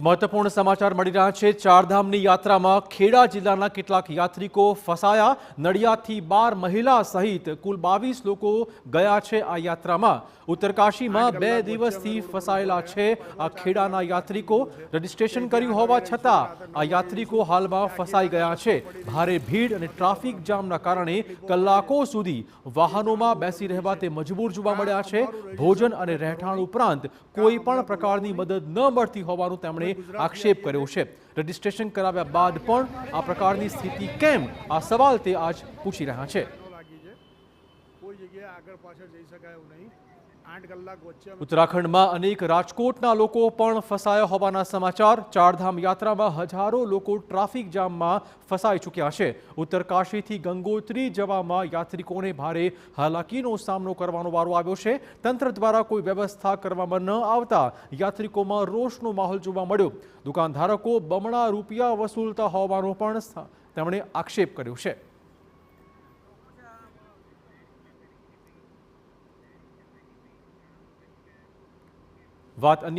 મહત્વપૂર્ણ સમાચાર મળી રહ્યા છે। ચારધામની યાત્રામાં ખેડા જિલ્લાના કેટલાક યાત્રિકો ફસાયા। નડિયાદથી 12 મહિલા સહિત કુલ 22 લોકો ગયા છે આ યાત્રામાં। ઉત્તરકાશીમાં 2 દિવસથી ફસાયેલા છે આ ખેડાના યાત્રિકો। રજીસ્ટ્રેશન કર્યું હોવા છતાં આ યાત્રિકો હાલમાં ફસાઈ ગયા છે। ભારે ભીડ અને ટ્રાફિક જામના કારણે કલાકો સુધી વાહનોમાં બેસી રહેવા તે મજબૂર જોવા મળ્યા છે। ભોજન અને રહેઠાણ ઉપરાંત કોઈ પણ પ્રકારની મદદ ન મળતી હોવાનું તેમણે આક્ષેપ કર્યો છે। રજીસ્ટ્રેશન કરાવ્યા બાદ પણ આ પ્રકારની સ્થિતિ કેમ, આ સવાલ તે આજ પૂછી રહ્યા છે। ઉત્તરાખંડમાં અનેક રાજકોટના લોકો પણ ફસાયા હોવાના સમાચાર। ચારધામ યાત્રામાં હજારો લોકો ટ્રાફિક જામમાં ફસાઈ ચૂક્યા છે। ઉત્તરકાશીથી ગંગોત્રી જવામાં યાત્રિકોને ભારે હાલાકીનો સામનો કરવાનો વારો આવ્યો છે। તંત્ર દ્વારા કોઈ વ્યવસ્થા કરવામાં ન આવતા યાત્રિકોમાં રોષનો માહોલ જોવા મળ્યો। દુકાનધારકો બમણા રૂપિયા વસૂલતા હોવાનો પણ તેમણે આક્ષેપ કર્યો છે। વાત અન્ય